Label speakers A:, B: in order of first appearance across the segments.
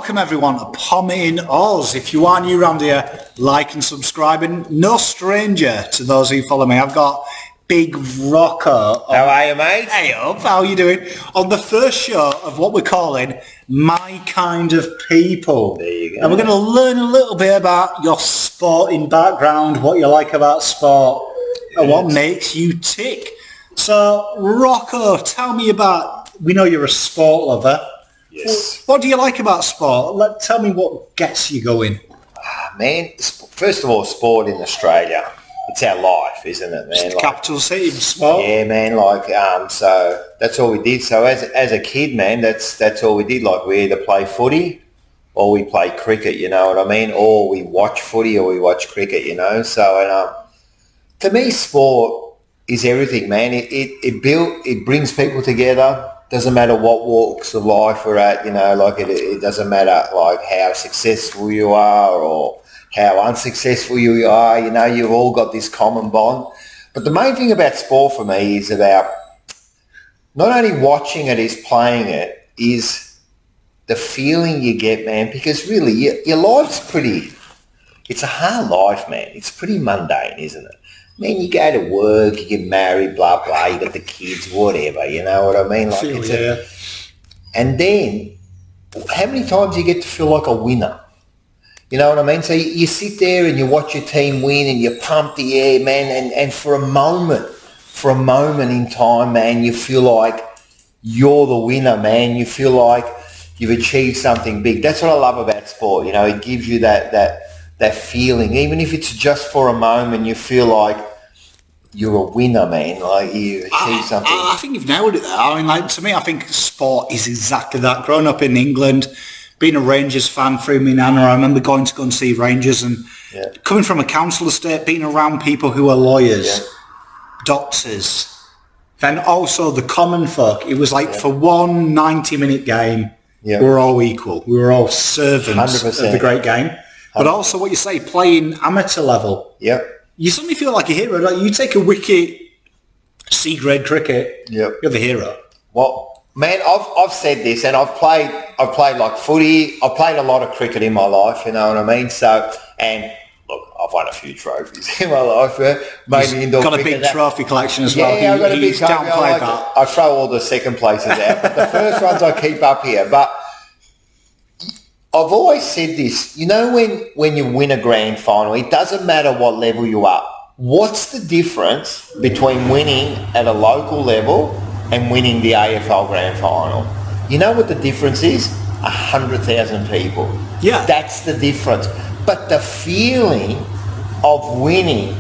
A: welcome everyone to Pommyinoz. If you are new around here, like and subscribe, and no stranger to those who follow me. I've got Big Rocco.
B: How are you, mate?
A: Hey up, how are you doing? On the first show of what we're calling My Kind of People.
B: There you go.
A: And we're going to learn a little bit about your sporting background, what you like about sport, and what makes you tick. So, Rocco, tell me about, we know you're a sport lover.
B: Yes.
A: What do you like about sport? Tell me what gets you going.
B: Man, first of all, sport in Australia, it's our life, isn't it, man?
A: It's the capital city of sport.
B: Yeah, man, so that's all we did. So as a kid, man, that's all we did. Like, we either play footy or we play cricket, you know what I mean? Or we watch footy or we watch cricket, you know? So, to me, sport is everything, man. It brings people together. Doesn't matter what walks of life we're at, you know, like it doesn't matter like how successful you are or how unsuccessful you are, you know, you've all got this common bond. But the main thing about sport for me is about not only watching it, is playing it, is the feeling you get, man, because really your life's it's a hard life, man. It's pretty mundane, isn't it? Man, you go to work, you get married, blah, blah, you got the kids, whatever, you know what I mean? Like, and then, how many times do you get to feel like a winner? You know what I mean? So you sit there and you watch your team win and you pump the air, man, and for a moment in time, man, you feel like you're the winner, man. You feel like you've achieved something big. That's what I love about sport, you know, it gives you that feeling, even if it's just for a moment, you feel like you're a winner, man, like you achieved something.
A: I think you've nailed it there. I mean, like, to me, I think sport is exactly that. Growing up in England, being a Rangers fan through my nana, I remember going to go and see Rangers and coming from a council estate, being around people who are lawyers, doctors, then also the common folk. It was like for one 90-minute game, we were all equal. We were all servants
B: 100%.
A: of the great game. But also what you say, playing amateur level.
B: Yep.
A: You suddenly feel like a hero. Like, you take a wicket, C-grade cricket, you're the hero.
B: Well, man, I've said this, and I've played like footy. I've played a lot of cricket in my life, you know what I mean? So, and look, I've won a few trophies in my life. Maybe indoor
A: got a big trophy collection as well.
B: Yeah, I've got a big trophy.
A: Downplayed that.
B: I throw all the second places out, but the first ones I keep up here. But I've always said this, you know, when you win a grand final, it doesn't matter what level you are. What's the difference between winning at a local level and winning the AFL grand final? You know what the difference is? 100,000 people.
A: Yeah.
B: That's the difference. But the feeling of winning,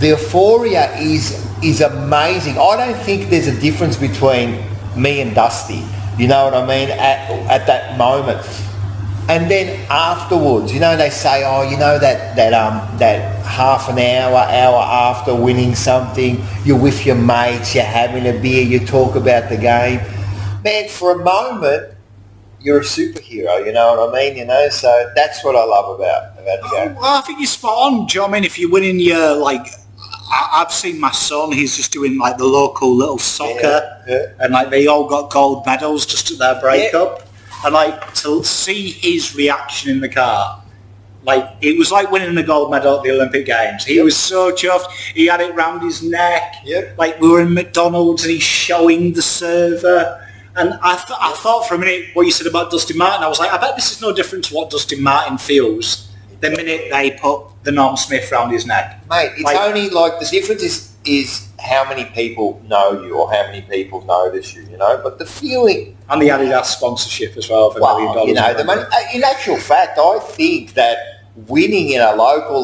B: the euphoria is amazing. I don't think there's a difference between me and Dusty, you know what I mean, at that moment. And then afterwards, you know, they say, oh, you know, that half an hour after winning something, you're with your mates, you're having a beer, you talk about the game. Man, for a moment, you're a superhero, you know what I mean? You know, so that's what I love about the game.
A: Well, I think you're spot on, do you know what I mean? If you're winning your, like, I've seen my son, he's just doing, like, the local little soccer, and, like, they all got gold medals just at their breakup. And, like, to see his reaction in the car, like, it was like winning a gold medal at the Olympic Games. He was so chuffed. He had it round his neck. Like, we were in McDonald's and he's showing the server. And I thought for a minute what you said about Dustin Martin. I was like, I bet this is no different to what Dustin Martin feels the minute they put the Norm Smith round his neck.
B: Mate, it's like, only, like, the difference is how many people know you or how many people notice you, you know, but the feeling...
A: And the Adidas sponsorship as well for $1 million.
B: You know, the money, in actual fact, I think that winning at a local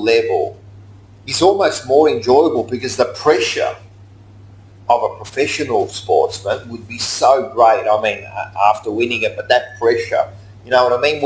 B: level is almost more enjoyable because the pressure of a professional sportsman would be so great. I mean, after winning it, but that pressure, you know what I mean?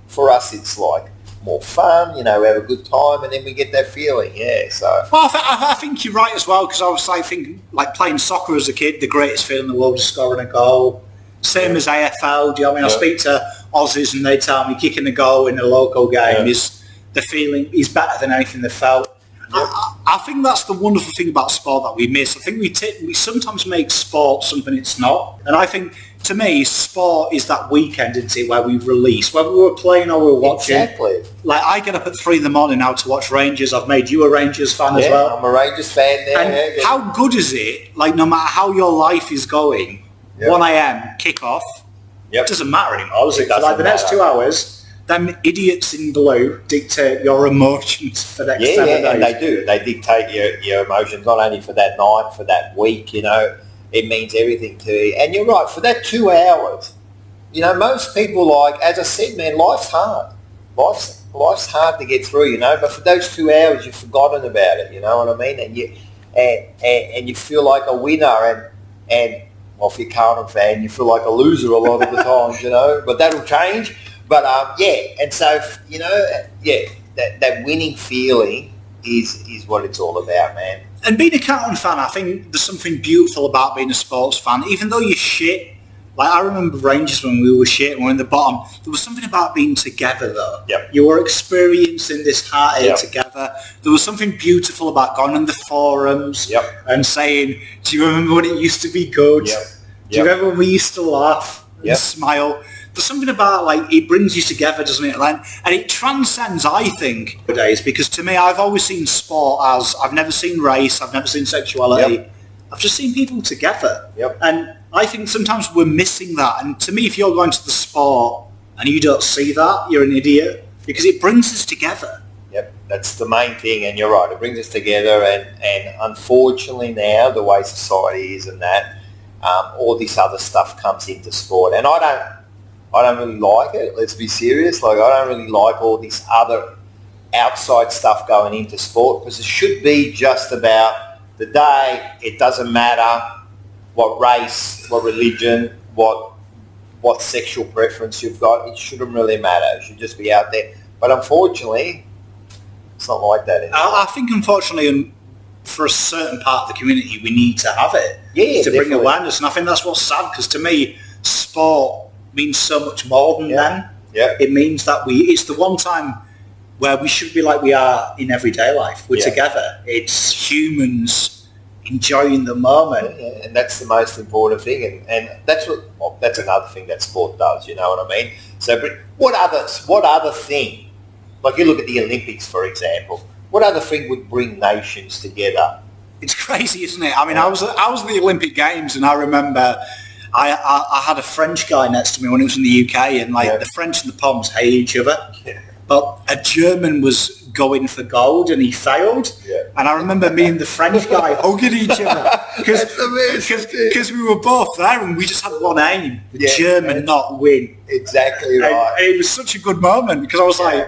B: For us, it's like more fun, you know, we have a good time, and then we get that feeling, so.
A: Well, I think you're right as well, because I was like thinking, like, playing soccer as a kid, the greatest feeling in the world is scoring a goal. Same as AFL, do you know what I mean? I speak to Aussies and they tell me kicking the goal in a local game is the feeling is better than anything they felt. I think that's the wonderful thing about sport that we miss. I think we sometimes make sport something it's not. And I think to me, sport is that weekend, isn't it, where we release, whether we were playing or we were watching.
B: Exactly.
A: Like, I get up at 3 a.m. now to watch Rangers. I've made you a Rangers fan as well.
B: I'm a Rangers fan now.
A: And how good is it, like, no matter how your life is going, 1 a.m, kick-off, it doesn't matter anymore, does it? Like, the next 2 hours, them idiots in blue dictate your emotions for the next 7 days.
B: And they do. They dictate your emotions, not only for that night, for that week, you know. It means everything to you. And you're right, for that 2 hours, you know, most people, like, as I said, man, life's hard. Life's hard to get through, you know, but for those 2 hours, you've forgotten about it, you know what I mean? And you feel like a winner, and well, if you're a Carlton fan, you feel like a loser a lot of the times, you know, but that'll change. But, and so, you know, that winning feeling is what it's all about, man.
A: And being a Carlton fan, I think there's something beautiful about being a sports fan. Even though you're shit, like I remember Rangers when we were shit and we were in the bottom, there was something about being together though.
B: Yep.
A: You were experiencing this heartache
B: Yep.
A: together. There was something beautiful about going on the forums and saying, do you remember when it used to be good?
B: Yep.
A: Do you remember when we used to laugh and smile? There's something about, like, it brings you together, doesn't it? And it transcends, I think, nowadays, because to me, I've always seen sport as, I've never seen race, I've never seen sexuality. I've just seen people together. And I think sometimes we're missing that. And to me, if you're going to the sport and you don't see that, you're an idiot, because it brings us together.
B: That's the main thing, and you're right, it brings us together, and unfortunately now, the way society is and that, all this other stuff comes into sport. And I don't really like it, let's be serious. Like, I don't really like all this other outside stuff going into sport, because it should be just about the day. It doesn't matter what race, what religion, what sexual preference you've got. It shouldn't really matter. It should just be out there. But unfortunately, it's not like that anymore.
A: I think, unfortunately, for a certain part of the community, we need to have it to bring awareness. And I think that's what's sad, because to me, sport means so much more than them. It means that it's the one time where we should be like we are in everyday life. We're together. It's humans enjoying the moment.
B: And that's the most important thing. And that's that's another thing that sport does, you know what I mean? So what other thing, like you look at the Olympics, for example, what other thing would bring nations together?
A: It's crazy, isn't it? I mean, I was at the Olympic Games, and I remember I had a French guy next to me when it was in the UK, and the French and the Poms hate each other. But a German was going for gold and he failed. And I remember me and the French guy hugging each other because we were both there and we just had one aim, the German not win.
B: Exactly right.
A: And it was such a good moment, because I was like,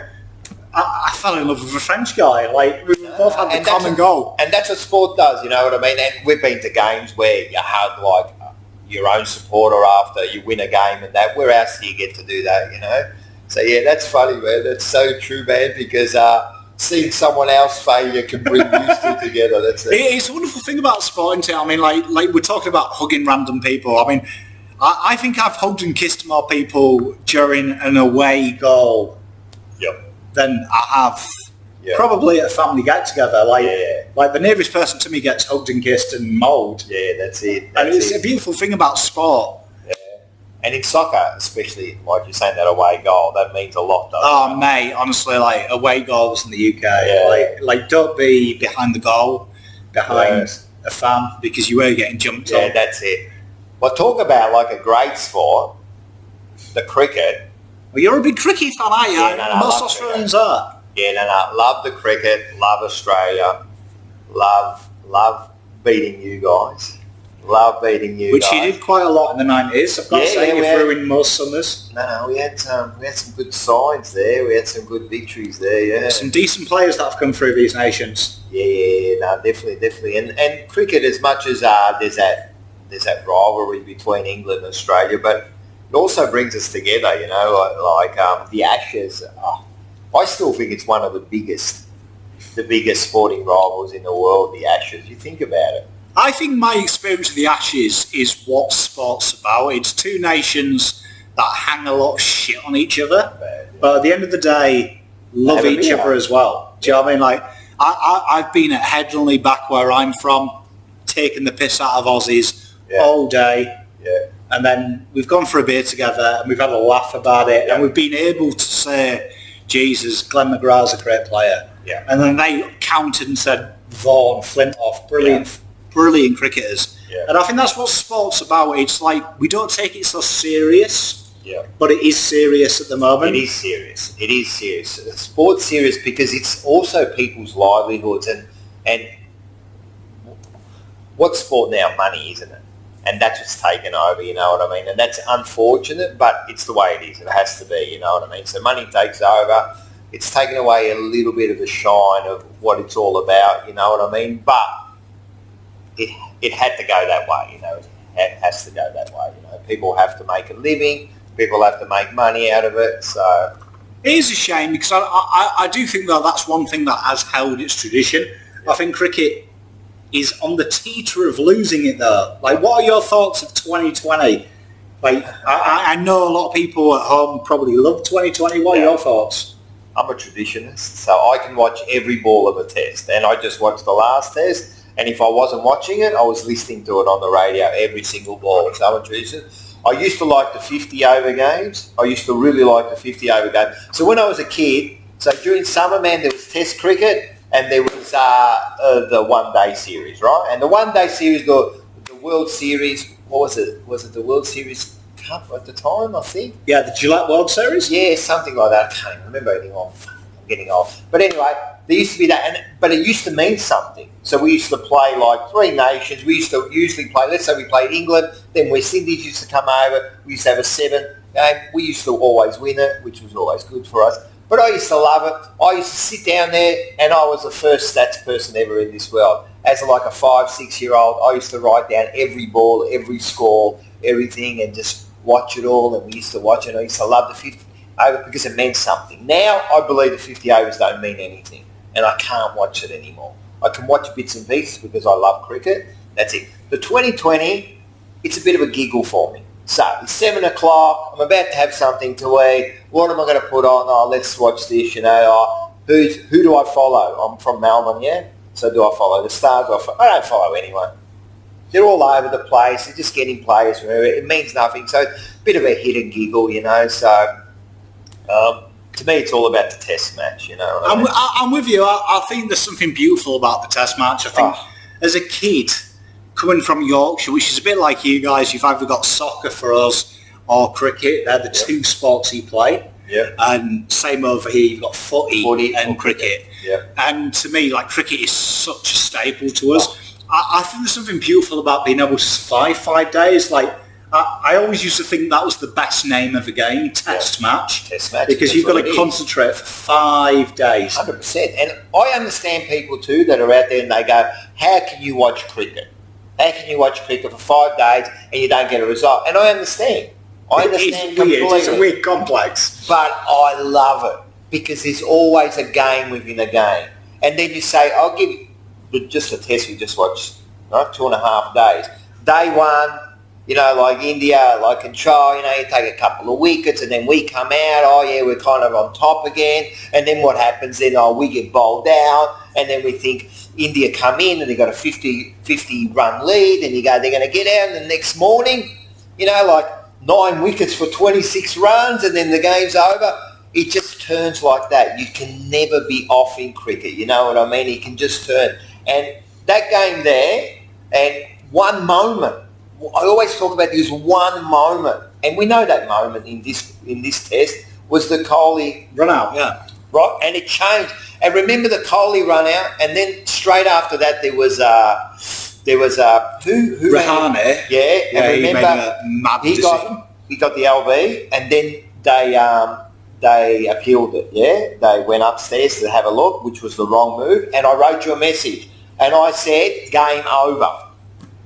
A: I fell in love with a French guy. Like, we both had the common goal.
B: And that's what sport does, you know what I mean? And we've been to games where you hug, like, your own supporter after you win a game and that. Where else do you get to do that, you know? So, that's funny, man. That's so true, man, because seeing someone else failure can bring you two together. That's it.
A: It's a wonderful thing about sport, isn't it? I mean, like we're talking about hugging random people. I mean, I think I've hugged and kissed more people during an away goal than I have probably at a family get-together. Like the nearest person to me gets hugged and kissed and mauled.
B: That's it.
A: And it's a beautiful thing about sport.
B: And in soccer, especially, like you're saying, that away goal, that means a lot, doesn't
A: it? Mate, honestly, like, away goals in the UK, like don't be behind the goal, behind a fan, because you were getting jumped on.
B: That's it. Well, talk about, like, a great sport, the cricket.
A: Well, you're a big cricket fan, aren't you? Most Australians are.
B: Love the cricket, love Australia, love beating you guys. Love beating you
A: Which
B: guys.
A: you did quite a lot in the 90s. I've got to say, you've ruined most summers.
B: No, we had some good sides there. We had some good victories there,
A: Some decent players that have come through these nations.
B: Definitely. And cricket, as much as there's that rivalry between England and Australia, but it also brings us together, you know, like the Ashes. I still think it's one of the biggest sporting rivals in the world, the Ashes. You think about it.
A: I think my experience of the Ashes is what sport's about. It's two nations that hang a lot of shit on each other, but at the end of the day, love each other as well. Do you know what I mean? Like, I've been at Headingley, back where I'm from, taking the piss out of Aussies all day. and then we've gone for a beer together and we've had a laugh about it, and we've been able to say, Jesus, Glenn McGrath's a great player.
B: Yeah.
A: And then they counted and said, Vaughan, Flintoff, brilliant cricketers.
B: Yeah.
A: And I think that's what sport's about. It's like, we don't take it so serious.
B: Yeah.
A: But it is serious at the moment.
B: It is serious. It is serious. Sport's serious because it's also people's livelihoods, and what's sport now? Money, isn't it? And that's what's taken over, you know what I mean? And that's unfortunate, but it's the way it is. It has to be, you know what I mean? So money takes over. It's taken away a little bit of the shine of what it's all about, you know what I mean? But it had to go that way, you know. It has to go that way, you know. People have to make a living. People have to make money out of it, so...
A: It is a shame because I do think, though, that's one thing that has held its tradition. I think cricket is on the teeter of losing it, though. Like, what are your thoughts of 2020? Like, I know a lot of people at home probably love 2020. What are your thoughts?
B: I'm a traditionalist, so I can watch every ball of a test, and I just watched the last test, and if I wasn't watching it, I was listening to it on the radio, every single ball. So I'm a traditionalist. I used to like the 50-over games. I used to really like the 50-over game. So when I was a kid, so during summer, man, there was Test cricket and there was the one-day series, right? And the one-day series, the World Series, what was it? Was it the World Series Cup at the time, I think?
A: Yeah, the Gillette World Series?
B: Yeah, something like that. I can't even remember anymore. I'm getting old. But anyway, there used to be that, but it used to mean something. So we used to play like three nations. We used to usually play, let's say we played England, then West Indies used to come over. We used to have a 7 game. We used to always win it, which was always good for us. But I used to love it. I used to sit down there, and I was the first stats person ever in this world. As like a 5-6-year-old, I used to write down every ball, every score, everything, and just watch it all. And we used to watch it. I used to love the 50 over because it meant something. Now I believe the 50 overs don't mean anything, and I can't watch it anymore. I can watch bits and pieces because I love cricket. That's it. The 2020, it's a bit of a giggle for me. So it's 7 o'clock. I'm about to have something to eat. What am I going to put on? Oh, let's watch this. You know, who do I follow? I'm from Melbourne, yeah. So do I follow the Stars? I don't follow anyone. They're all over the place. They're just getting players from everywhere. It means nothing. So a bit of a hit and giggle, you know. So to me, it's all about the Test match, you know.
A: I'm with you. I think there's something beautiful about the Test match. I think as a kid, coming from Yorkshire, which is a bit like you guys, you've either got soccer for us or cricket. They're the two sports you play.
B: Yeah.
A: And same over here, you've got footy and cricket.
B: Yeah.
A: And to me, like, cricket is such a staple to us. I think there's something beautiful about being able to survive 5 days. Like, I always used to think that was the best name of a game, Test match.
B: Test match.
A: Because you've got to concentrate for 5 days.
B: 100%. And I understand people too that are out there and they go, how can you watch cricket? How can you watch cricket for 5 days and you don't get a result? And I understand.
A: It's weird. It's a weird complex.
B: But I love it because there's always a game within a game. And then you say, I'll give you just a test we just watched, right? 2.5 days. Day one, you know, like India, like control, you know, you take a couple of wickets and then we come out, oh yeah, we're kind of on top again. And then what happens then, we get bowled out and then we think India come in and they've got a 50 run lead and you go, they're going to get out and the next morning, you know, like 9 wickets for 26 runs and then the game's over. It just turns like that. You can never be off in cricket, you know what I mean? It can just turn. And that game there, and one moment, I always talk about this one moment, and we know that moment in this test was the Kohli
A: run out, yeah.
B: Right, and it changed. And remember the Kohli run out, and then straight after that there was who
A: Rahane.
B: Yeah, and
A: remember, he made a mad decision.
B: He got the LB, and then they appealed it. Yeah, they went upstairs to have a look, which was the wrong move. And I wrote you a message, and I said, "Game over."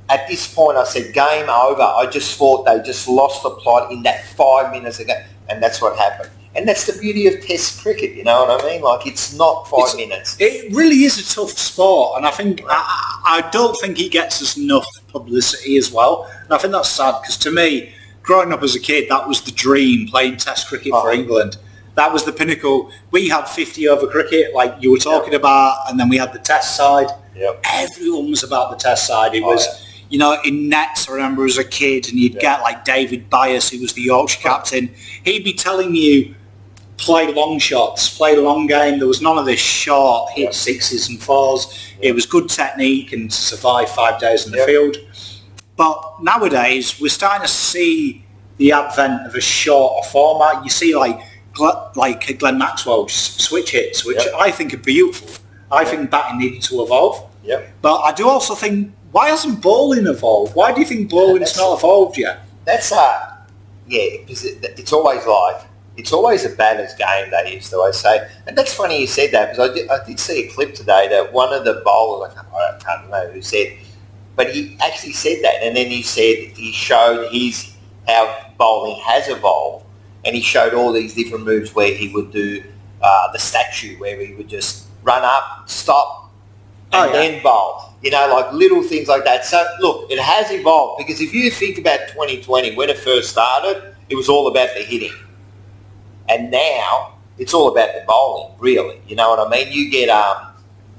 B: At this point, I said, "Game over." I just thought they just lost the plot in that 5 minutes ago, and that's what happened. And that's the beauty of Test cricket, you know what I mean? Like, it's not 5 minutes.
A: It really is a tough sport, and I think I don't think it gets us enough publicity as well. And I think that's sad, because to me, growing up as a kid, that was the dream, playing Test cricket for England. That was the pinnacle. We had 50 over cricket, like you were talking about, and then we had the Test side.
B: Yep.
A: Everyone was about the Test side. It was, you know, in nets, I remember as a kid, and you'd get like David Byers, who was the Yorkshire captain. He'd be telling you, play long shots, play the long game. There was none of this short hit sixes and fours. It was good technique and to survive 5 days in the field. But nowadays, we're starting to see the advent of a shorter format. You see like Glenn Maxwell's switch hits, which I think are beautiful. I think batting needed to evolve. But I do also think, why hasn't bowling evolved? Why do you think bowling's not evolved yet?
B: That's because it's always a batter's game, they used to always say. And that's funny you said that, because I did see a clip today that one of the bowlers, I can't remember who said, but he actually said that, and then he showed how bowling has evolved, and he showed all these different moves where he would do the statue, where he would just run up, stop, and then bowl. You know, like little things like that. So, look, it has evolved, because if you think about 2020, when it first started, it was all about the hitting. And now it's all about the bowling, really. You know what I mean? You get,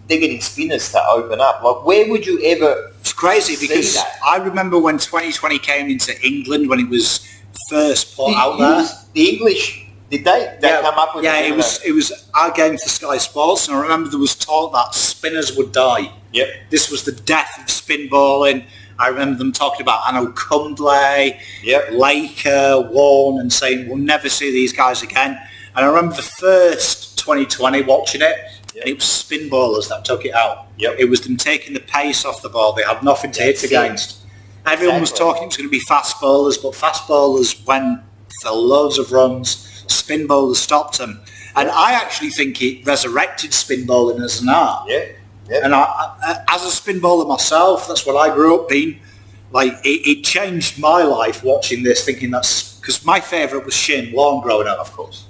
B: they're getting spinners to open up. Like, where would you ever...
A: It's crazy, because I remember when 2020 came into England, when it was first put out there.
B: The English... Did they come up with
A: it? It was our game for Sky Sports, and I remember there was talk that spinners would die. This was the death of spin bowling. I remember them talking about Anno Cumbley, Laker, Warne, and saying we'll never see these guys again. And I remember the first 2020 watching it, and it was spin bowlers that took it out. It was them taking the pace off the ball. They had nothing to hit against. Everyone was talking it was going to be fast bowlers, but fast bowlers went for loads of runs. Spin bowlers stopped them, and I actually think it resurrected spin bowling as an art. And I, as a spin bowler myself, that's what I grew up being. Like it changed my life watching this, thinking that's because my favourite was Shane Warne growing up, of course.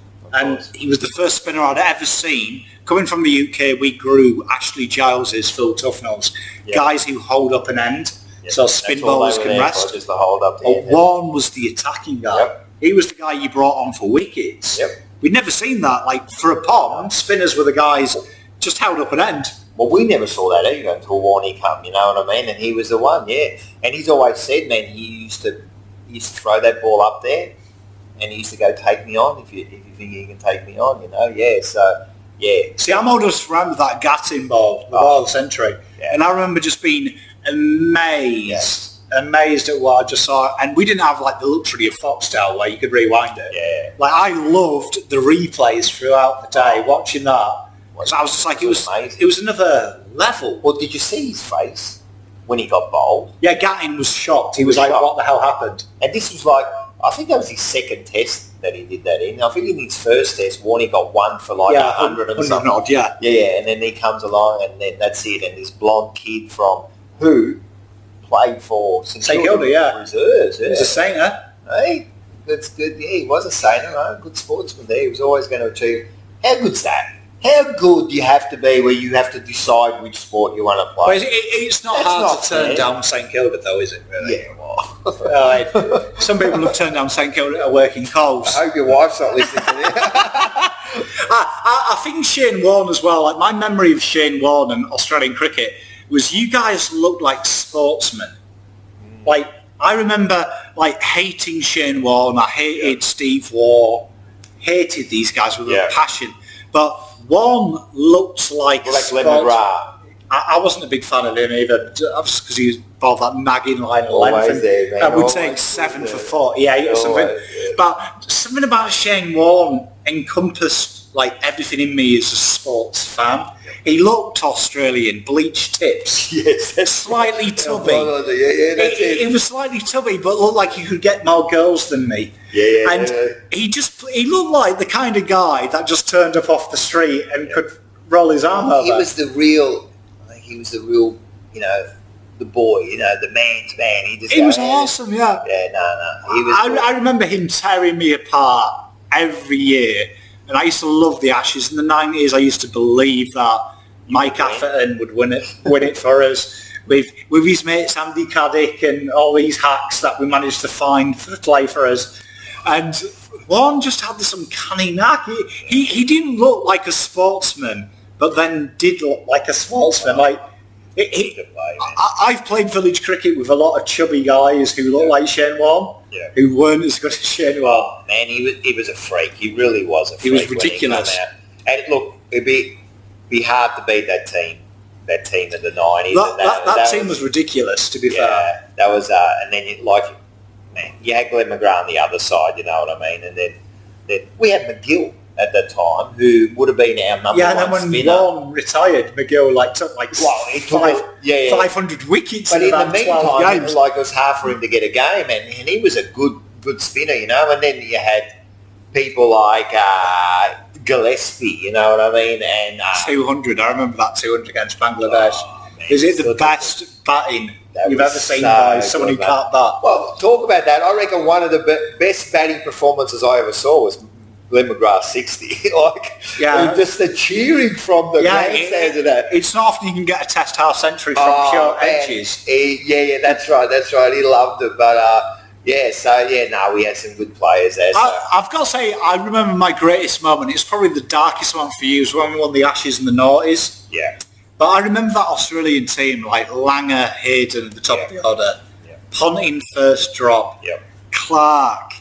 A: He was the first spinner I'd ever seen. Coming from the UK, we grew Ashley Giles's, Phil Tufnell's, guys who hold up an end, so spin bowlers can rest.
B: Just the hold up the end.
A: Warne was the attacking guy. He was the guy you brought on for wickets. We'd never seen that. Like, for a pom, spinners were the guys just held up an end.
B: Well, we never saw that either until Warney come, you know what I mean? And he was the one, And he's always said, man, he used to throw that ball up there, and he used to go, take me on if you think you can take me on, you know? See, I'm old enough to remember that Gatting ball, the Royal Century. And I remember just being amazed at what I just saw, and we didn't have like the luxury of Foxtel where you could rewind it. Like I loved the replays throughout the day, watching that. So I was just like, it was another level. Well, did you see his face when he got bowled?
A: Yeah, Gatting was shocked. He was like, what the hell happened?
B: And this was like, I think that was his second test that he did that in. I think in his first test, Warney got one for like 100 and something.
A: Odd,
B: and then he comes along, and then that's it. And this blonde kid from who played for St Kilda, reserves.
A: He was a sainer.
B: Hey, that's good. Yeah, he was a sainer. Good sportsman there. He was always going to achieve. How good's that? How good do you have to be where you have to decide which sport you want to play?
A: Well, it's not hard to turn down St Kilda, though, is it? Really?
B: Yeah, well.
A: Some people have turned down St Kilda at working coals.
B: I hope your wife's not listening to this.
A: I think Shane Warne as well. Like my memory of Shane Warne and Australian cricket was you guys looked like sportsmen. Like I remember like hating Shane Warne. I hated Steve Waugh. Hated these guys with a passion. But Warne looked like I wasn't a big fan of him either, just because he was bowled that nagging line of length. And would take 7 for 48 or something. But something about Shane Warne encompassed like everything in me as a sports fan. He looked Australian, bleached tips, slightly tubby. It was slightly tubby, but looked like he could get more girls than me. He looked like the kind of guy that just turned up off the street and could roll his arm over.
B: He was the real, you know, the boy, you know, the man's man.
A: He was awesome, He was. I remember him tearing me apart every year. And I used to love the Ashes in the 90s. I used to believe that Mike Atherton would win it for us with his mates Andy Caddick and all these hacks that we managed to find to play for us. And Warne just had this uncanny knack. He didn't look like a sportsman, but then did look like a sportsman. Like
B: He's a player, man.
A: I've played village cricket with a lot of chubby guys who look like Shane Warne, who weren't as good as Shane Warne.
B: Oh, man, he was a freak. He really was a freak.
A: He was ridiculous.
B: And look, it'd be hard to beat that team in the 90s.
A: That team was ridiculous, to be fair.
B: That was, and then you had Glenn McGrath on the other side, you know what I mean? And then we had McGill at that time, who would have been our number one spinner. Yeah, and then when
A: Warne retired, McGill took 500 wickets in about 12 games. But in the meantime,
B: it was hard for him to get a game, and he was a good spinner, you know. And then you had people like Gillespie, you know what I mean? And
A: 200, I remember that 200 against Bangladesh. Is it the best batting you've ever seen by someone who can't bat?
B: Well, talk about that. I reckon one of the best batting performances I ever saw was Glenn McGrath 60. Just the cheering from the grandstands of that.
A: It's not often you can get a test half century from pure edges.
B: That's right. He loved it, but we had some good players there. So.
A: I've got to say, I remember my greatest moment. It's probably the darkest one for you, was when we won the Ashes in the noughties.
B: Yeah.
A: But I remember that Australian team, like Langer, Hayden at the top of the order, Ponting first drop, Clark.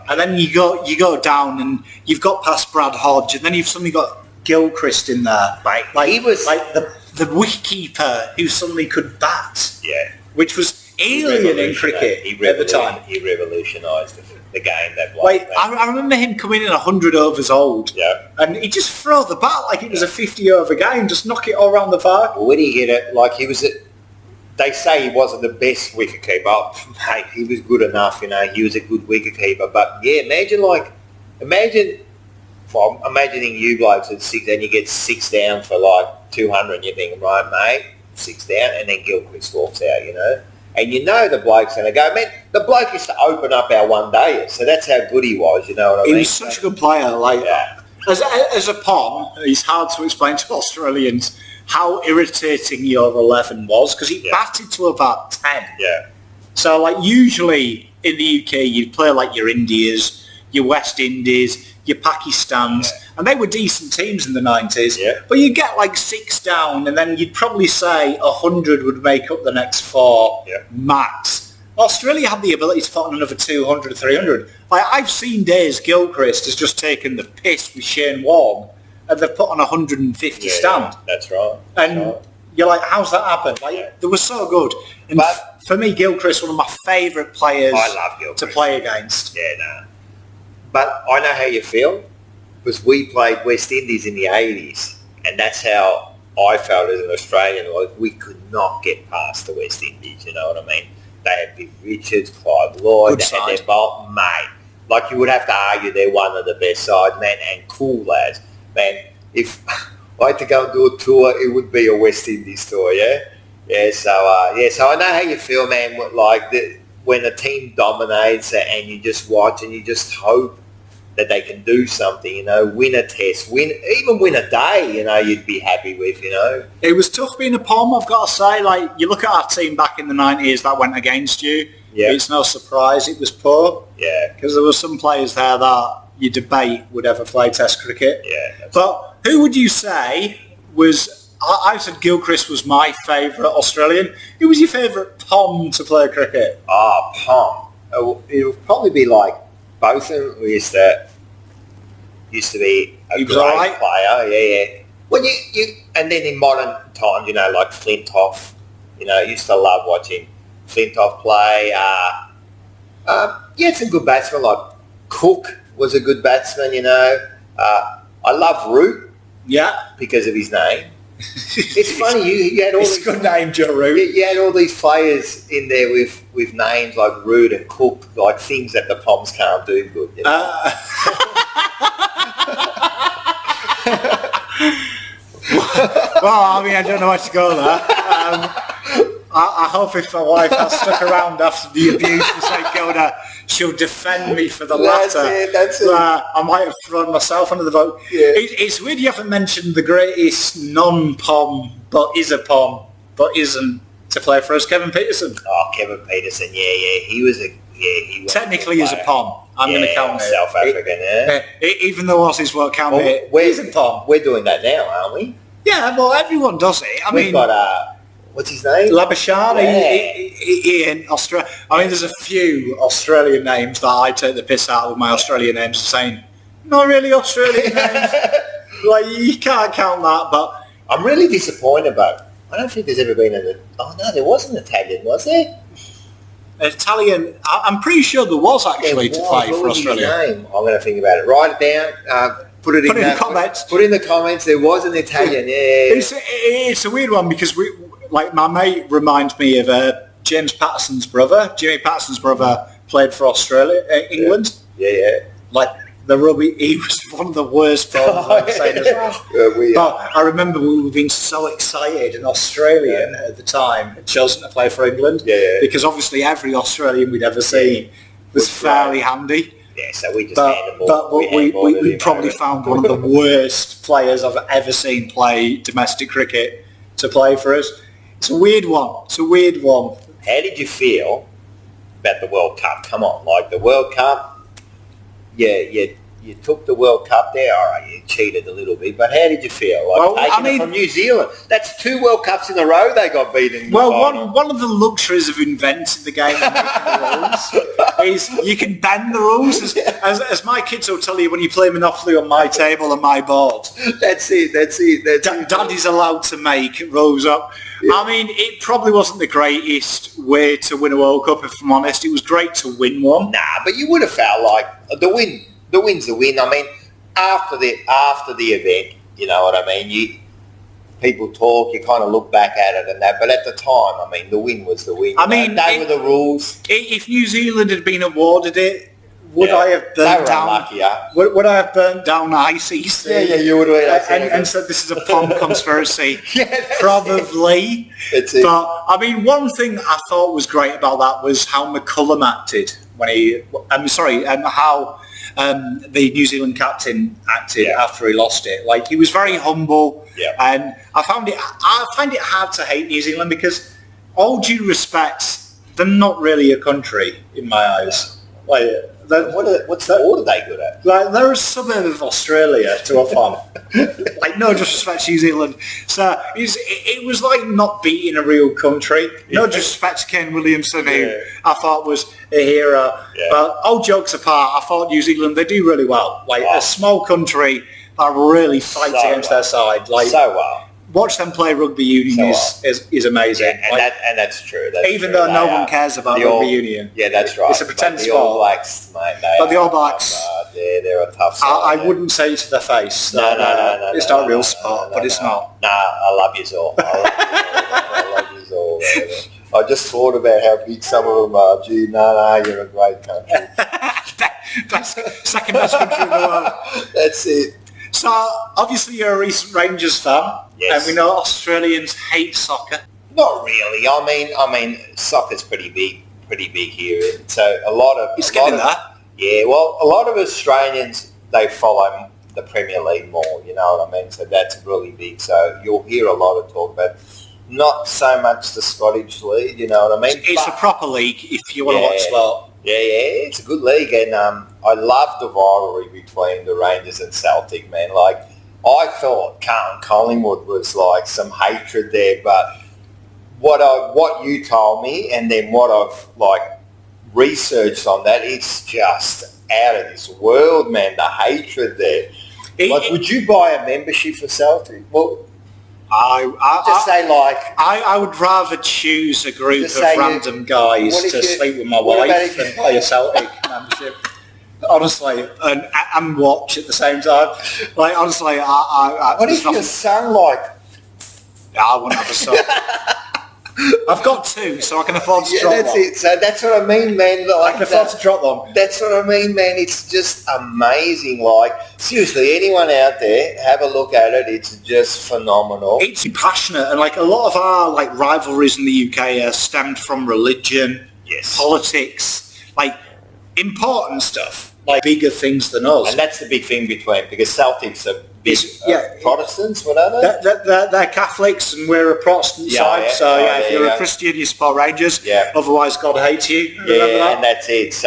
A: And then you go down and you've got past Brad Hodge, and then you've suddenly got Gilchrist in there.
B: He was
A: like the wicketkeeper who suddenly could bat.
B: Yeah.
A: Which was alien in cricket at the time.
B: He revolutionised the game.
A: I remember him coming in 100 overs old.
B: Yeah.
A: And he'd just throw the bat like it was a 50 over game, just knock it all around the park.
B: Well, when he hit it, they say he wasn't the best wicketkeeper. Mate, he was good enough, you know. He was a good wicketkeeper. But yeah, imagine I'm imagining you blokes at 6, and you get 6 down for 200, and you think, right, mate, 6 down, and then Gilchrist walks out, you know. And you know the bloke's going to go, man, the bloke used to open up our one day, so that's how good he was, you know what I mean?
A: He was such a good player. As a Pom, it's hard to explain to Australians how irritating your 11 was, because he batted to about 10.
B: Yeah.
A: So, usually in the UK, you'd play your Indias, your West Indies, your Pakistans, and they were decent teams in the 90s.
B: Yeah.
A: But you'd get 6 down, and then you'd probably say 100 would make up the next 4 max. Australia had the ability to put on another 200, 300. I've seen days Gilchrist has just taken the piss with Shane Warne, and they've put on 150 stand.
B: That's right.
A: And you're like, how's that happen? They were so good. And for me, Gilchrist, one of my favourite players to play against.
B: Yeah, no. But I know how you feel, because we played West Indies in the 80s, and that's how I felt as an Australian. We could not get past the West Indies, you know what I mean? They had Viv Richards, Clive Lloyd, they had their bolt, mate. You would have to argue they're one of the best sides, man, and cool lads. Man, if I had to go and do a tour, it would be a West Indies tour, yeah? Yeah, so I know how you feel, man, when a team dominates and you just watch and you just hope that they can do something, you know, win a test, even win a day, you know, you'd be happy with, you know.
A: It was tough being a Pom, I've got to say. You look at our team back in the 90s that went against you. Yeah. It's no surprise it was poor.
B: Yeah.
A: Because there were some players there that you debate would ever play Test cricket.
B: Yeah.
A: But who would you say was... I said Gilchrist was my favourite Australian. Who was your favourite Pom to play cricket?
B: Pom. It would probably be both of them. We used to be a great player. Yeah. Well, you and then in modern times, you know, Flintoff, you know, used to love watching Flintoff play. You had some good batsmen, Cook was a good batsman, you know. I love Root.
A: Yeah.
B: Because of his name. It's funny, you had all
A: these... good name, Joe Root.
B: You had all these players in there with names like Root and Cook, things that the Poms can't do good. You know?
A: Well, I don't know where to go there. I hope if my wife has stuck around after the abuse for St Kilda, she'll defend me for the latter.
B: That's it.
A: I might have thrown myself under the boat. Yeah. It's weird you haven't mentioned the greatest non-Pom, but is a Pom, but isn't to play for us, Kevin Peterson.
B: Oh, Kevin Peterson, he was he was
A: technically is a Pom. I'm going to count it.
B: South African,
A: even though Aussies won't count it. He's a Pom.
B: We're doing that now, aren't we?
A: Yeah, well, everyone does it.
B: We've got what's his name?
A: Labuschagne,
B: Yeah.
A: in Australia. I mean, there's a few Australian names that I take the piss out of my Australian names, saying, not really Australian names. Like, you can't count that, but...
B: I'm really disappointed, but I don't think there's ever been there was an Italian, was there?
A: Italian, I'm pretty sure there was actually to play for Australia.
B: Name? I'm going to think about it. Write it down. Put it in the comments. Put in the comments. There was an Italian. Yeah.
A: It's a weird one because my mate reminds me of James Patterson's brother. Jimmy Patterson's brother played for Australia, England.
B: Yeah.
A: Like the rugby, he was one of the worst bowlers I've seen as well. But I remember we were being so excited, an Australian at the time had chosen to play for England because obviously every Australian we'd ever seen was fairly handy.
B: Yeah, so we just handed
A: But we probably found one of the worst players I've ever seen play domestic cricket to play for us. It's a weird one.
B: How did you feel about the World Cup? Come on, like the World Cup. Yeah, you took the World Cup there. All right, you cheated a little bit, but how did you feel? It from New Zealand. That's 2 World Cups in a row they got beaten. In the final.
A: One of the luxuries of inventing the game and making the rules is you can bend the rules. As my kids will tell you when you play Monopoly on my table and my board.
B: That's it.
A: Daddy's allowed to make rules up. Yeah. I mean, it probably wasn't the greatest way to win a World Cup, if I'm honest. It was great to win one.
B: Nah, but you would have felt like the win's the win. I mean, after the event, you know what I mean? People talk, you kind of look back at it and that, but at the time, I mean, the win was the win. They were the rules.
A: If New Zealand had been awarded it, would I have burnt down? Would I have burnt down ICC?
B: Yeah, you would have.
A: And said this is a Pom conspiracy. Probably.
B: That's it.
A: But I mean, one thing I thought was great about that was how McCullum acted when how the New Zealand captain acted after he lost it. Like, he was very humble, and I find it hard to hate New Zealand because, all due respect, they're not really a country in my eyes. Like,
B: what sport are they good at?
A: Like, they're a suburb of Australia to a farm. Like, no disrespect to New Zealand. So it was like not beating a real country. No disrespect to Ken Williamson, who I thought was a hero. Yeah. But all jokes apart, I thought New Zealand, they do really well. Like, a small country that really fights against their side. Like,
B: so well.
A: Watch them play rugby union is amazing.
B: Yeah, and that's true.
A: Even though no one cares about rugby union.
B: Yeah, that's right.
A: It's a pretend sport.
B: The All Blacks, mate.
A: But the All Blacks,
B: they're a tough side.
A: I wouldn't say it to their face.
B: No.
A: It's not a real sport, but it's not.
B: Nah, I love you all. I love you all. I just thought about how big some of them are. Gee, no, you're a great country.
A: Second best country in the world.
B: That's it.
A: So, obviously you're a recent Rangers fan, and we know Australians hate soccer.
B: Not really. I mean, soccer's pretty big here. So a lot of...
A: It's getting that.
B: Yeah, well, a lot of Australians, they follow the Premier League more, you know what I mean? So that's really big. So you'll hear a lot of talk about not so much the Scottish League, you know what I mean?
A: It's a proper league if you want to watch sport.
B: Yeah, it's a good league, and I love the rivalry between the Rangers and Celtic, man. Like, I thought Carlton Collingwood was like some hatred there, but what you told me, and then what I've like researched on that, it's just out of this world, man. The hatred there. Would you buy a membership for Celtic? Well,
A: I would rather choose a group of random guys to sleep with my wife than play a Celtic membership. Honestly, and watch at the same time. Like, honestly,
B: what if your son
A: I wouldn't have a son. I've got 2, so I can afford to drop
B: that's
A: one.
B: It. So that's what I mean, man. Like,
A: I can afford to drop one.
B: That's what I mean, man. It's just amazing. Like, seriously, anyone out there, have a look at it. It's just phenomenal.
A: It's passionate, and like a lot of our like rivalries in the UK are stemmed from religion, politics, like important stuff, like bigger things than us.
B: And that's the big thing because Celtics are big Protestants, what are they?
A: They're Catholics and we're a Protestant side, if you're a Christian you support Rangers, otherwise God hates you. Remember that?
B: And that's it. It's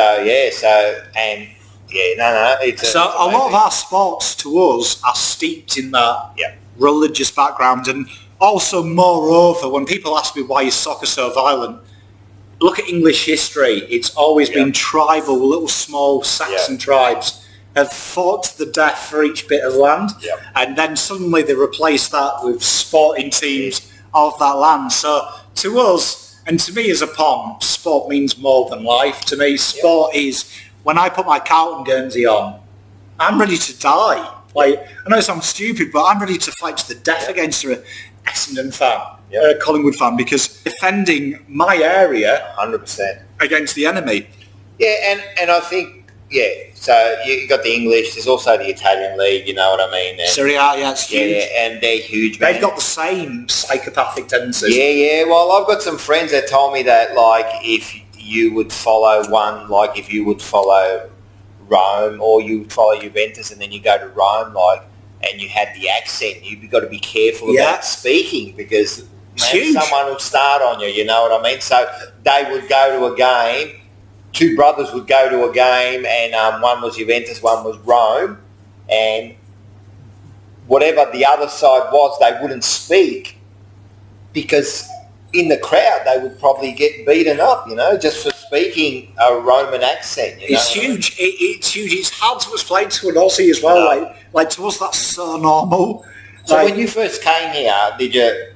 A: a lot of our sports to us are steeped in that religious background, and also, moreover, when people ask me why is soccer so violent, look at English history. It's always been tribal, little small Saxon tribes have fought to the death for each bit of land, and then suddenly they replace that with sporting teams of that land. So to us, and to me as a Pom, sport means more than life. To me, sport is, when I put my Carlton Guernsey on, I'm ready to die. Like, I know it sounds stupid, but I'm ready to fight to the death against a Essendon fan, a Collingwood fan, because defending my area
B: 100%
A: against the enemy.
B: Yeah, and I think, so you got the English, there's also the Italian league, you know what I mean? And,
A: Serie A, it's huge.
B: Yeah, and they're huge,
A: They've got the same psychopathic tendencies.
B: Yeah, well, I've got some friends that told me that, like, if you would follow Rome, or you follow Juventus and then you go to Rome, like, and you had the accent, you've got to be careful about speaking, because someone will start on you, you know what I mean? So they would go to a game, two brothers would go to a game, and one was Juventus, one was Rome, and whatever the other side was, they wouldn't speak, because in the crowd they would probably get beaten up, you know, just for speaking a Roman accent. You know?
A: It's huge. It's huge. It's hard to explain to an Aussie as well. Like to us, that's so normal.
B: So when you first came here,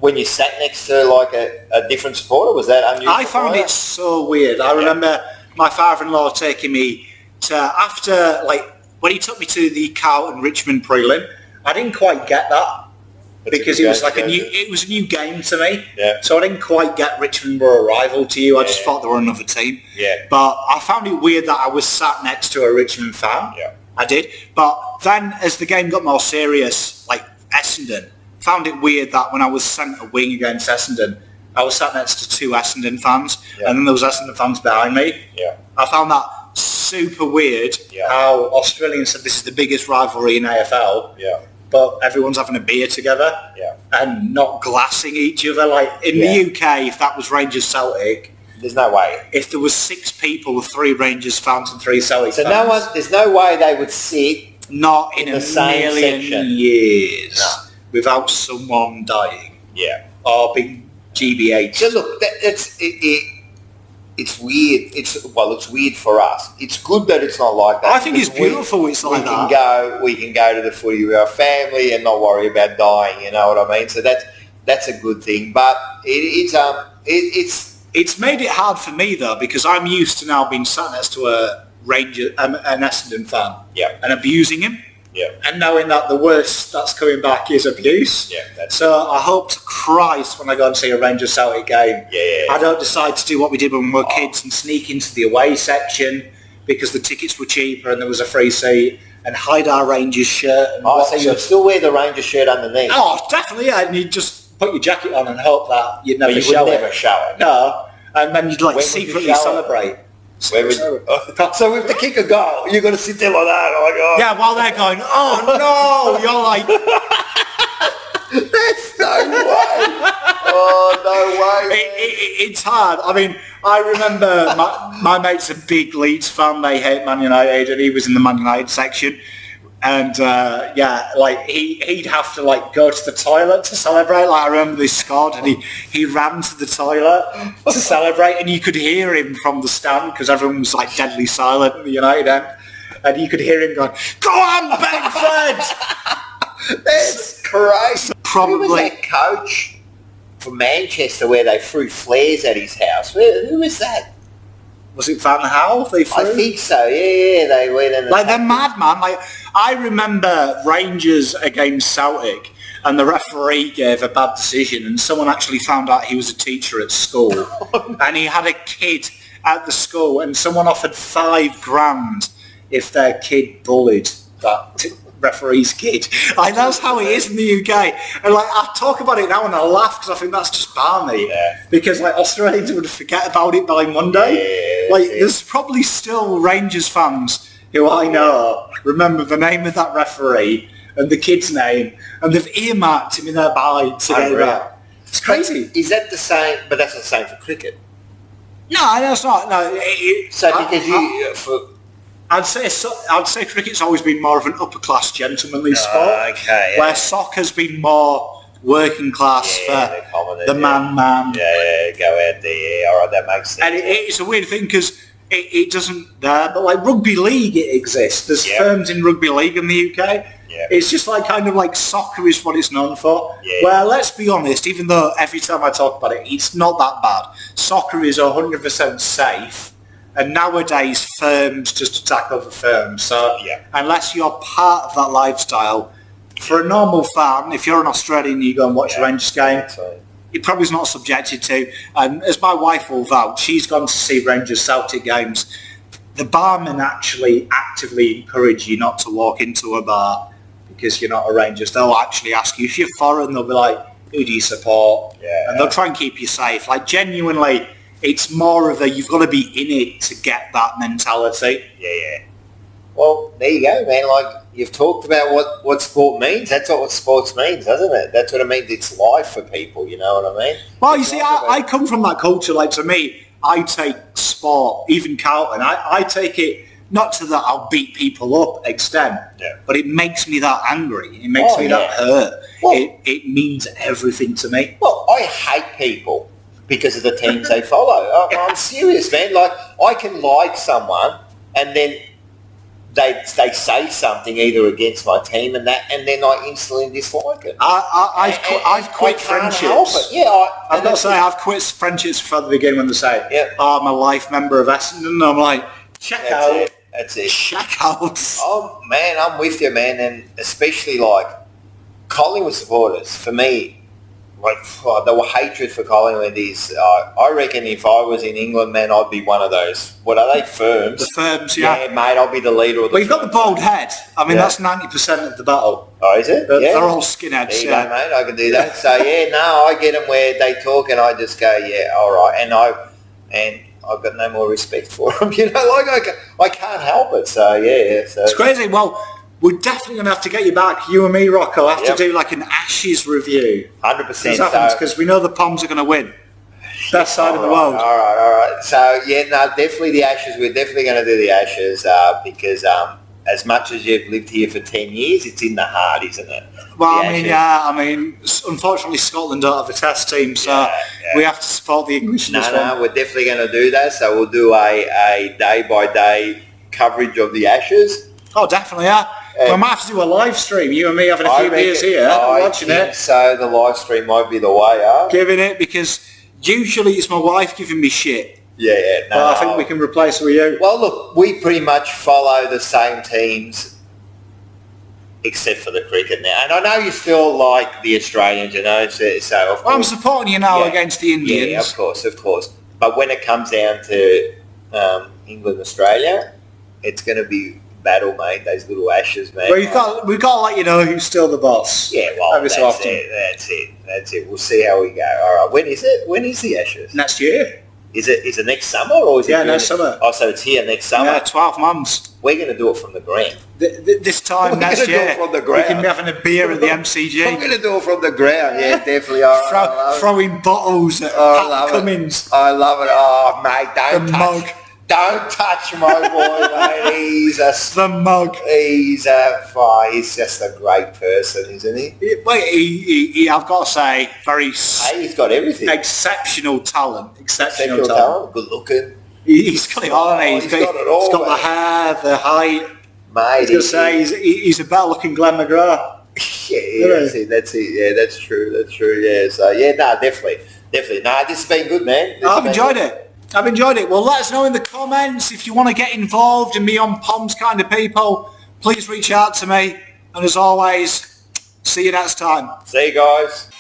B: when you sat next to like a different supporter, was that unusual?
A: I found it so weird. I remember my father-in-law taking me to, after, like, when he took me to the Carlton Richmond prelim, I didn't quite get that. Because it was like it was a new game to me. Yeah. So I didn't quite get Richmond were a rival to you. I just thought they were another team.
B: Yeah.
A: But I found it weird that I was sat next to a Richmond fan.
B: Yeah.
A: I did. But then as the game got more serious, like Essendon, found it weird that when I was centre wing against Essendon, I was sat next to two Essendon fans, and then there was Essendon fans behind me.
B: Yeah.
A: I found that super weird how Australians said this is the biggest rivalry in AFL.
B: Yeah.
A: But everyone's having a beer together and not glassing each other. Like in the UK, if that was Rangers Celtic,
B: there's no way.
A: If there was 6 people, 3 Rangers fans and 3 Celtic fans,
B: there's no way they would sit
A: not in a
B: same
A: million
B: section.
A: Years without someone dying.
B: Yeah,
A: or being GBH.
B: So look, it's weird. It's weird for us. It's good that it's not like that.
A: I think it's beautiful. It's like
B: that. We can go to the footy with our family and not worry about dying. You know what I mean? So that's a good thing. But it's
A: made it hard for me though, because I'm used to now being sat next to a Ranger, an Essendon fan, and abusing him.
B: Yeah.
A: And knowing that the worst that's coming back is abuse.
B: Yeah.
A: So I hope to Christ when I go and see a Rangers Celtic game, I don't decide to do what we did when we were kids and sneak into the away section because the tickets were cheaper and there was a free seat, and hide our Rangers shirt. And
B: so you'd still wear the Rangers shirt underneath?
A: Oh, definitely, and you'd just put your jacket on and hope that you'd never
B: show it. No.
A: And then you'd secretly celebrate.
B: So if they kick a goal, you're going to sit there like that. Oh my God.
A: Yeah, while they're going, oh no, you're like,
B: that's no way. Oh no way.
A: It's hard. I mean, I remember my mate's a big Leeds fan. They hate Man United, and he was in the Man United section. And he'd have to go to the toilet to celebrate. Like I remember they scored, and he ran to the toilet to celebrate, and you could hear him from the stand because everyone was like deadly silent at the United end, and you could hear him going, "Go on, Bedford!"
B: That's crazy.
A: Probably
B: who was that coach from Manchester where they threw flares at his house? Who was that?
A: Was it Van Gaal they threw?
B: I think so, yeah, they went in.
A: They're mad, man. I remember Rangers against Celtic, and the referee gave a bad decision, and someone actually found out he was a teacher at school, and he had a kid at the school, and someone offered $5,000 if their kid bullied that referee's kid. That's how it is in the UK. And I talk about it now and I laugh because I think that's just balmy.
B: Yeah.
A: Because Australians would forget about it by Monday. There's probably still Rangers fans who I know remember the name of that referee and the kid's name, and they've earmarked him in their mind to get that. It's crazy.
B: Is that the same? But that's not the same for cricket.
A: No, that's not. No. I'd say cricket's always been more of an upper class gentlemanly sport,
B: okay,
A: where soccer's been more working class
B: the
A: for
B: commoners,
A: the man.
B: Yeah, go out there. Yeah, all right, that makes sense.
A: And it's a weird thing because it doesn't there, but like rugby league, it exists. There's firms in rugby league in the UK.
B: Yeah.
A: It's just like kind of like soccer is what it's known for.
B: Yeah.
A: Well, let's be honest, even though every time I talk about it, it's not that bad. Soccer is 100% safe. And nowadays, firms just attack other firms. So unless you're part of that lifestyle, for a normal fan, if you're an Australian, you go and watch a Rangers game, it probably is not subjected to. And as my wife will vouch, she's gone to see Rangers Celtic games. The barmen actually actively encourage you not to walk into a bar because you're not a Rangers. They'll actually ask you, if you're foreign, they'll be like, who do you support? Yeah. And they'll try and keep you safe. Like, genuinely, it's more of a, you've got to be in it to get that mentality.
B: Yeah. Well, there you go, man. Like, you've talked about what sport means. That's what sports means, doesn't it? That's what it means. It's life for people, you know what I mean?
A: Well, you see, I come from that culture. Like, to me, I take sport, even Carlton, I take it not to that I'll beat people up extent, but it makes me that angry. It makes me that hurt. Well, it means everything to me.
B: Well, I hate people because of the teams they follow. I'm serious, man. Like, I can like someone and then they say something either against my team and then I instantly dislike it.
A: I've quit friendships. I'm not saying I've quit friendships from the beginning when they say, I'm a life member of Essendon. And I'm like, check out.
B: That's it.
A: Check out.
B: Oh, man, I'm with you, man. And especially, like, Collingwood supporters, for me, like, the hatred for Collingwood is, I reckon if I was in England, man, I'd be one of those. What are they, firms?
A: The firms, yeah.
B: Yeah, mate, I'll be the leader of the
A: Well, you've got the bald head. I mean, that's 90% of the battle.
B: Oh, is it?
A: They're all skinheads.
B: There you go, mate, I can do that. So, I get them where they talk and I just go, all right. And I've got no more respect for them, you know, like I can't help it. So, So.
A: It's crazy. Well, we're definitely going to have to get you back, you and me, Rocco, have to do like an Ashes review.
B: 100%.
A: Because we know the Poms are going to win. Best side of the world.
B: All right. So, definitely the Ashes. We're definitely going to do the Ashes because as much as you've lived here for 10 years, it's in the heart, isn't it?
A: Well, I mean, unfortunately Scotland don't have a test team, so we have to support the English in this one.
B: No, we're definitely going to do that. So we'll do a day-by-day coverage of the Ashes.
A: Oh, definitely, we might have to do a live stream, you and me having a few beers here, watching it.
B: So the live stream might be the way,
A: Giving it, because usually it's my wife giving me shit.
B: I
A: think we can replace her with you.
B: Well, look, we pretty much follow the same teams except for the cricket now. And I know you still like the Australians, you know, so of course.
A: I'm supporting you now against the Indians.
B: Yeah, of course. But when it comes down to England, Australia, it's going to be battle, mate, those little Ashes, man.
A: Well, we've got to let you know who's still the boss.
B: Yeah, well, that's it. We'll see how we go. All right, when is it? When is the Ashes?
A: Next year.
B: Is it next summer or is it?
A: Next summer.
B: Oh, so it's here next summer.
A: Yeah, 12 months.
B: We're going to do it from the ground.
A: This time next year,
B: do it from the ground.
A: We can be having a beer at the MCG.
B: We're going to do it from the ground. Yeah, definitely.
A: Throwing bottles at Pat Cummins.
B: I love it. Oh, mate, don't touch my boy, mate. He's
A: the mug.
B: He's just a great person, isn't he?
A: He I've got to say,
B: he's got everything.
A: Exceptional talent. Exceptional talent.
B: Good looking.
A: He's got it all, hasn't he?
B: He's got it all.
A: He's got the hair, the height.
B: Mate,
A: I was going to say, he's a better looking Glenn McGrath.
B: That's it. Yeah, that's true. Yeah, so definitely. No, this has been good, man.
A: I've enjoyed it. Well, let us know in the comments if you want to get involved and be on Poms kind of people. Please reach out to me. And as always, see you next time.
B: See you guys.